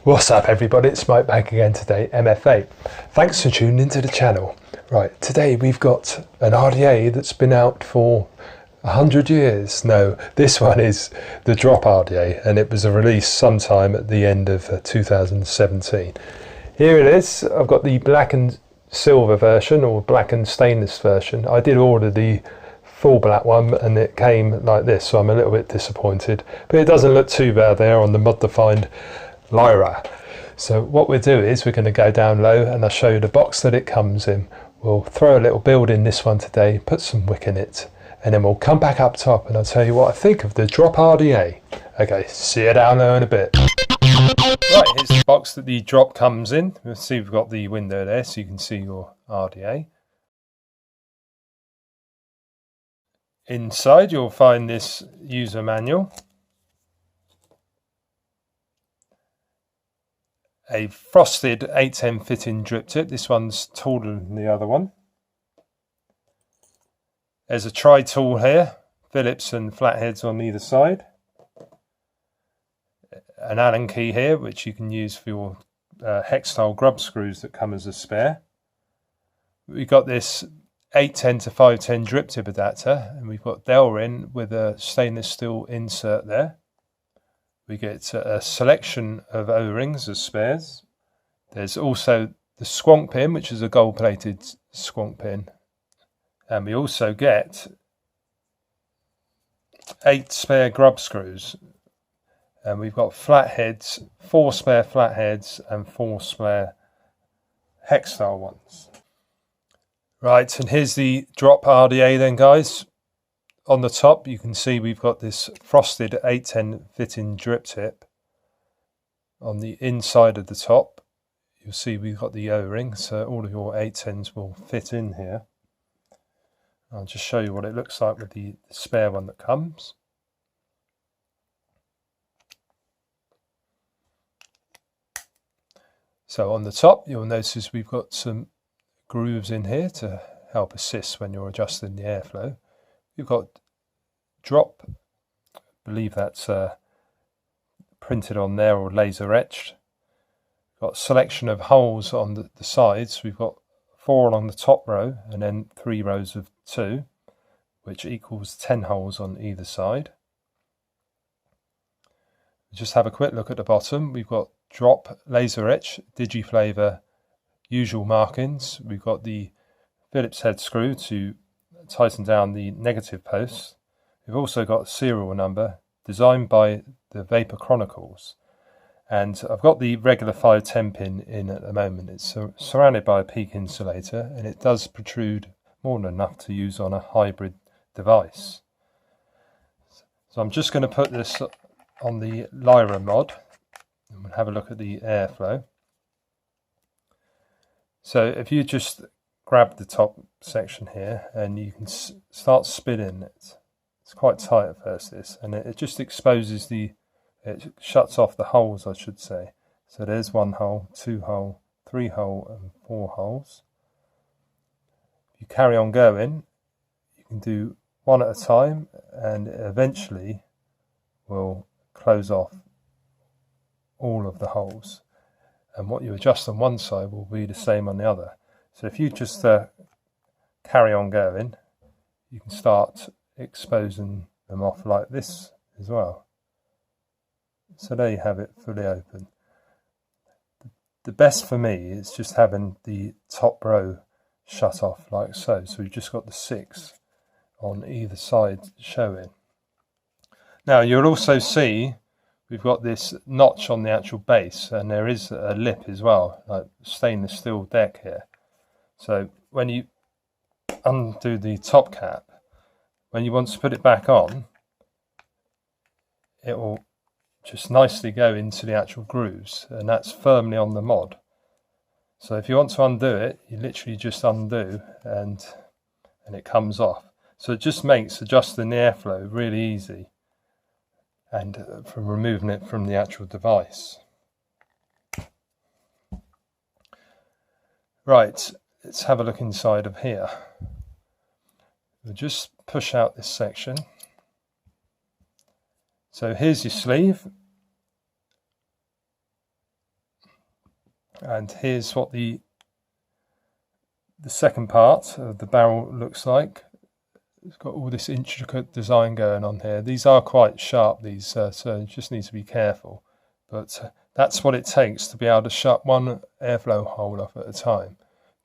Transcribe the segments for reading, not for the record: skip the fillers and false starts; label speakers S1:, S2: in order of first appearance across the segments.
S1: What's up everybody, it's Mike back again today, MF Vape. Thanks for tuning into the channel. Right, today we've got an RDA that's been out for 100 years. No, this one is the Drop RDA and it was released sometime at the end of 2017. Here it is, I've got the black and silver version or black and stainless version. I did order the full black one and it came like this, so I'm a little bit disappointed, but it doesn't look too bad there on the mod defined Lyra. So what we'll do is we're going to go down low and I'll show you the box that it comes in. We'll throw a little build in this one today, put some wick in it, and then we'll come back up top and I'll tell you what I think of the Drop RDA. Okay, see you down low in a bit. Right, here's the box that the Drop comes in. We'll see we've got the window there so you can see your RDA. Inside you'll find this user manual, a frosted 810 fitting drip tip. This one's taller than the other one. There's a tri-tool here, Phillips and flatheads on either side. An Allen key here which you can use for your hex style grub screws that come as a spare. We've got this 810 to 510 drip tip adapter and we've got Delrin with a stainless steel insert there. We get a selection of O-rings as spares. There's also the squonk pin, which is a gold plated squonk pin, and we also get 8 spare grub screws, and we've got flatheads, 4 spare flatheads and 4 spare hex style ones. Right, and here's the Drop RDA then, guys. On the top you can see we've got this frosted 810 fitting drip tip. On the inside of the top you'll see we've got the O-ring, so all of your 810s will fit in here. I'll just show you what it looks like with the spare one that comes. So on the top you'll notice we've got some grooves in here to help assist when you're adjusting the airflow. You've got Drop, I believe that's printed on there or laser etched. Got a selection of holes on the sides. We've got 4 along the top row and then 3 rows of 2, which equals 10 holes on either side. Just have a quick look at the bottom. We've got Drop, laser etch, Digiflavor, usual markings. We've got the Phillips head screw to tighten down the negative posts. We've also got a serial number designed by the Vapor Chronicles, and I've got the regular 510 pin in at the moment. It's surrounded by a peak insulator and it does protrude more than enough to use on a hybrid device. So I'm just going to put this on the Lyra mod and we'll have a look at the airflow. So if you just grab the top section here and you can start spinning it. It's quite tight at first, this, and it just exposes it shuts off the holes, I should say. So there's 1 hole, 2 hole, 3 hole and 4 holes. If you carry on going, you can do 1 at a time and eventually will close off all of the holes. And what you adjust on one side will be the same on the other. So if you just carry on going, you can start exposing them off like this as well. So there you have it, fully open. The best for me is just having the top row shut off like so. So we've just got the 6 on either side showing. Now you'll also see we've got this notch on the actual base, and there is a lip as well, like stainless steel deck here. So when you undo the top cap, when you want to put it back on, it will just nicely go into the actual grooves, and that's firmly on the mod. So if you want to undo it, you literally just undo and it comes off. So it just makes adjusting the airflow really easy, and from removing it from the actual device. Right, let's have a look inside of here. We'll just push out this section. So here's your sleeve. And here's what the second part of the barrel looks like. It's got all this intricate design going on here. These are quite sharp, these, so you just need to be careful. But that's what it takes to be able to shut one airflow hole off at a time.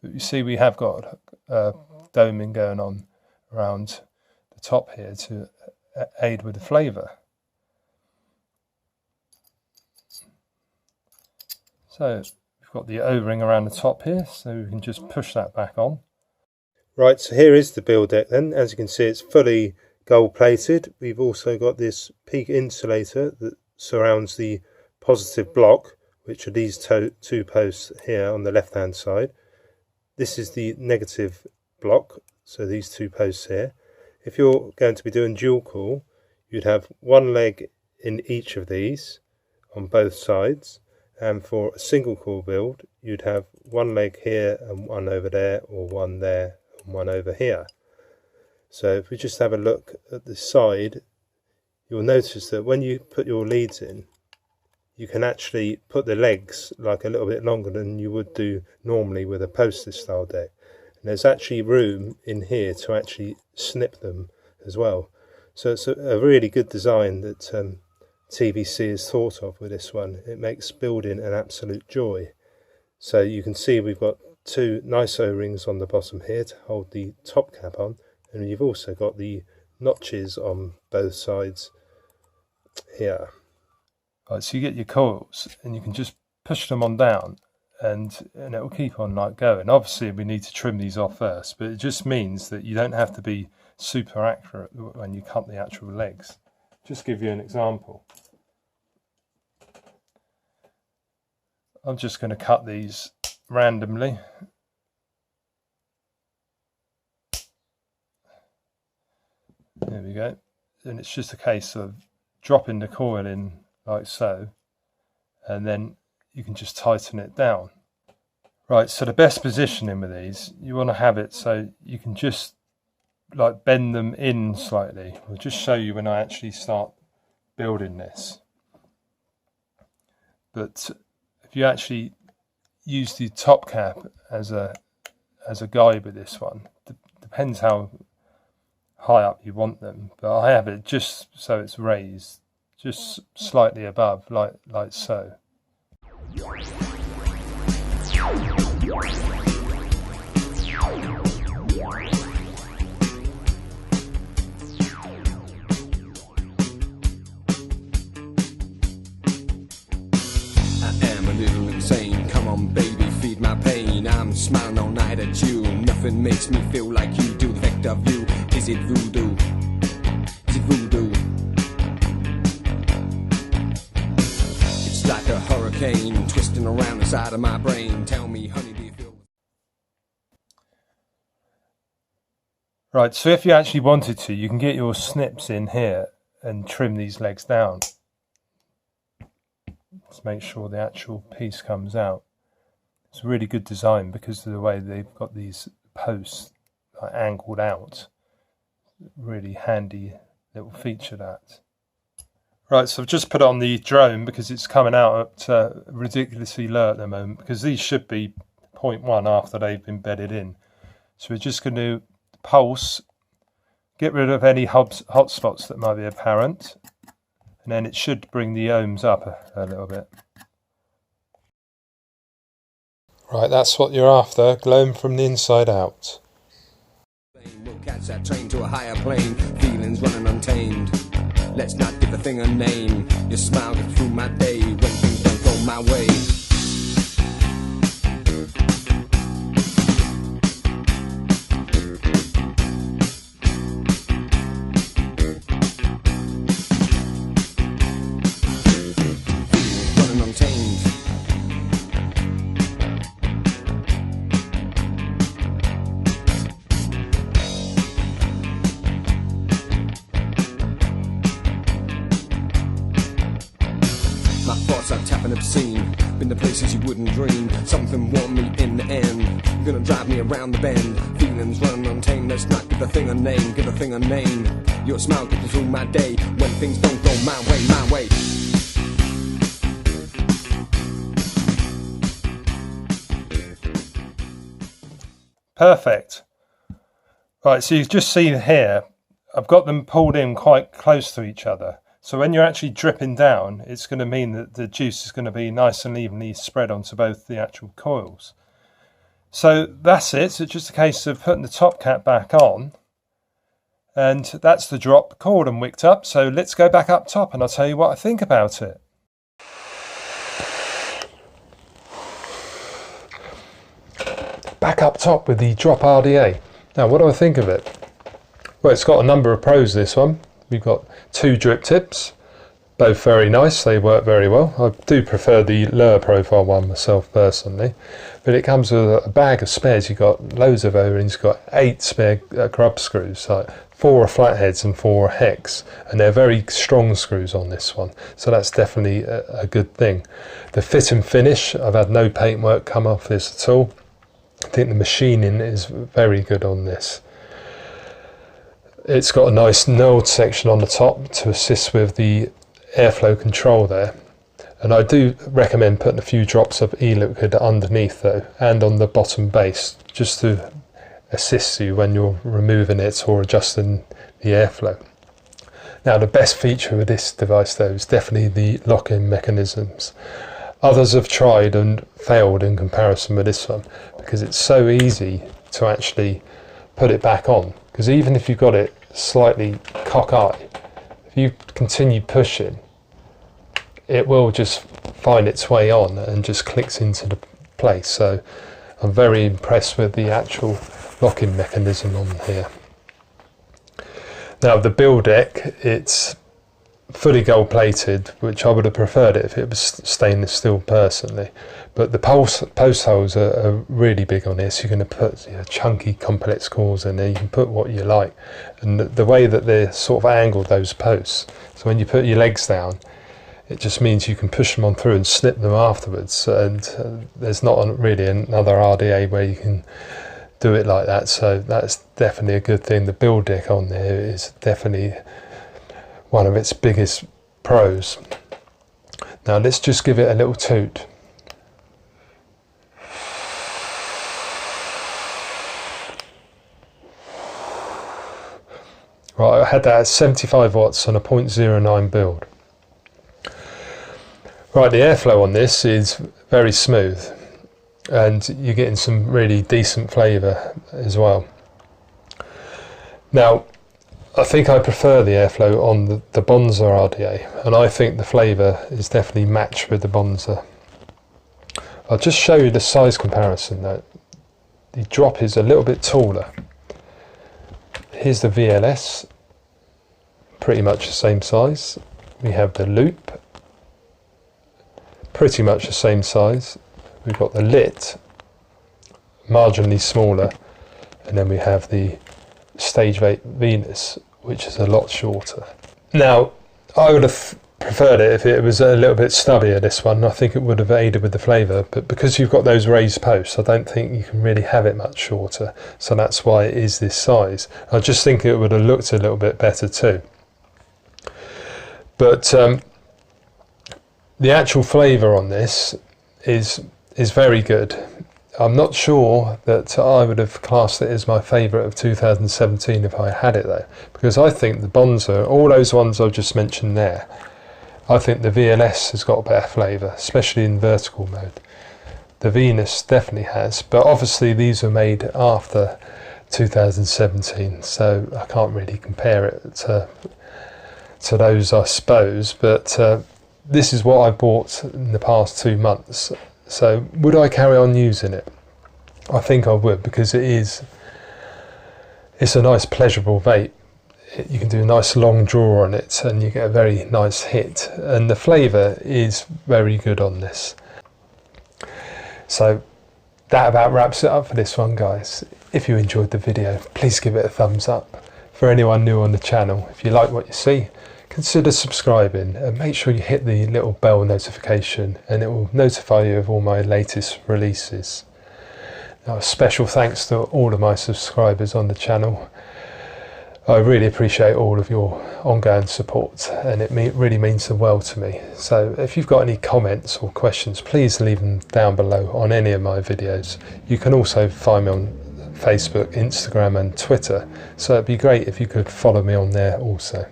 S1: But you see we have got doming going on around the top here to aid with the flavour. So we've got the O-ring around the top here, so we can just push that back on. Right, so here is the build deck then. As you can see, it's fully gold plated. We've also got this peak insulator that surrounds the positive block, which are these two posts here on the left hand side. This is the negative block, so these two posts here. If you're going to be doing dual cool, you'd have one leg in each of these on both sides, and for a single cool build you'd have one leg here and one over there, or one there and one over here. So if we just have a look at the side, you'll notice that when you put your leads in, you can actually put the legs like a little bit longer than you would do normally with a poster style deck. And there's actually room in here to actually snip them as well. So it's a really good design that TVC has thought of with this one. It makes building an absolute joy. So you can see we've got two nice O-rings on the bottom here to hold the top cap on, and you've also got the notches on both sides here. Right, so you get your coils and you can just push them on down and it will keep on like going. Obviously we need to trim these off first, but it just means that you don't have to be super accurate when you cut the actual legs. Just give you an example. I'm just going to cut these randomly. There we go. And it's just a case of dropping the coil in like so, and then you can just tighten it down. Right, so the best positioning with these, you want to have it so you can just like bend them in slightly. I'll just show you when I actually start building this. But if you actually use the top cap as a guide with this one, depends how high up you want them, but I have it just so it's raised just slightly above, like so.
S2: I'm smiling all night at you. Nothing makes me feel like you do. The effect of you. Is it voodoo? Is it voodoo? It's like a hurricane twisting around inside of my brain. Tell me, honey, do you feel?
S1: Right, so if you actually wanted to, you can get your snips in here and trim these legs down. Let's make sure the actual piece comes out. It's a really good design because of the way they've got these posts like angled out. Really handy little feature that. Right, so I've just put it on the drone because it's coming out at ridiculously low at the moment, because these should be 0.1 after they've been bedded in. So we're just going to pulse, get rid of any hot spots that might be apparent, and then it should bring the ohms up a little bit. Right, that's what you're after, glowing from the inside out.
S2: We'll catch that train to a higher plane, feelings running untamed. Let's not give a thing a name. Your smile gets through my day when things don't go my way. Feelings running untamed. My thoughts are tapping obscene. Been to places you wouldn't dream. Something warmed me in the end. You're gonna drive me around the bend. Feelings running untamed. Let's not give a thing a name. Give a thing a name. Your smile gets me through my day when things don't go my way, my way.
S1: Perfect. Right, so you just see here, I've got them pulled in quite close to each other. So when you're actually dripping down, it's going to mean that the juice is going to be nice and evenly spread onto both the actual coils. So that's it. So it's just a case of putting the top cap back on. And that's the drop cord and wicked up. So let's go back up top and I'll tell you what I think about it. Back up top with the drop RDA. Now, what do I think of it? Well, it's got a number of pros, this one. We've got 2 drip tips, both very nice, they work very well. I do prefer the lower profile one myself personally, but it comes with a bag of spares. You've got loads of O-rings, you've got 8 spare grub screws, like 4 are flatheads and 4 are hex, and they're very strong screws on this one, so that's definitely a good thing. The fit and finish, I've had no paintwork come off this at all. I think the machining is very good on this. It's got a nice knurled section on the top to assist with the airflow control there. And I do recommend putting a few drops of e-liquid underneath though, and on the bottom base, just to assist you when you're removing it or adjusting the airflow. Now, the best feature of this device though is definitely the lock-in mechanisms. Others have tried and failed in comparison with this one because it's so easy to actually put it back on. Because even if you've got it slightly cockeyed, if you continue pushing, it will just find its way on and just clicks into the place. So I'm very impressed with the actual locking mechanism on here. Now, the build deck, it's fully gold plated, which I would have preferred it if it was stainless steel personally, but the post holes are really big on this. You're going to put chunky complex cores in there, you can put what you like, and the way that they're sort of angled, those posts, so when you put your legs down, it just means you can push them on through and snip them afterwards, and there's not really another RDA where you can do it like that, so that's definitely a good thing. The build deck on there is definitely one of its biggest pros. Now let's just give it a little toot. Right, I had that at 75 watts on a 0.09 build. Right, the airflow on this is very smooth and you're getting some really decent flavour as well. Now, I think I prefer the airflow on the Bonza RDA, and I think the flavour is definitely matched with the Bonza. I'll just show you the size comparison though. The drop is a little bit taller. Here's the VLS, pretty much the same size. We have the loop, pretty much the same size. We've got the lit, marginally smaller, and then we have the Stage Vape Venus, which is a lot shorter. Now, I would have preferred it if it was a little bit stubbier, this one. I think it would have aided with the flavour, but because you've got those raised posts, I don't think you can really have it much shorter, so that's why it is this size. I just think it would have looked a little bit better too. But the actual flavour on this is very good. I'm not sure that I would have classed it as my favourite of 2017 if I had it though, because I think the Bonza, all those ones I've just mentioned there, I think the VLS has got a better flavour, especially in vertical mode. The Venus definitely has, but obviously these were made after 2017, so I can't really compare it to those, I suppose, but this is what I bought in the past 2 months. So would I carry on using it? I think I would, because it's a nice pleasurable vape. You can do a nice long draw on it and you get a very nice hit, and the flavour is very good on this. So that about wraps it up for this one, guys. If you enjoyed the video, please give it a thumbs up. For anyone new on the channel, if you like what you see, consider subscribing and make sure you hit the little bell notification, and it will notify you of all my latest releases. Now, a special thanks to all of my subscribers on the channel. I really appreciate all of your ongoing support, and it really means the world to me. So if you've got any comments or questions, please leave them down below on any of my videos. You can also find me on Facebook, Instagram and Twitter, so it'd be great if you could follow me on there also.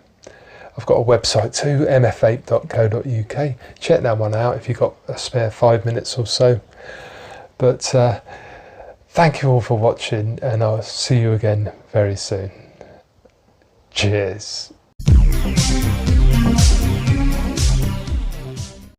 S1: I've got a website too, mfvape.co.uk. Check that one out if you've got a spare 5 minutes or so. But thank you all for watching, and I'll see you again very soon. Cheers.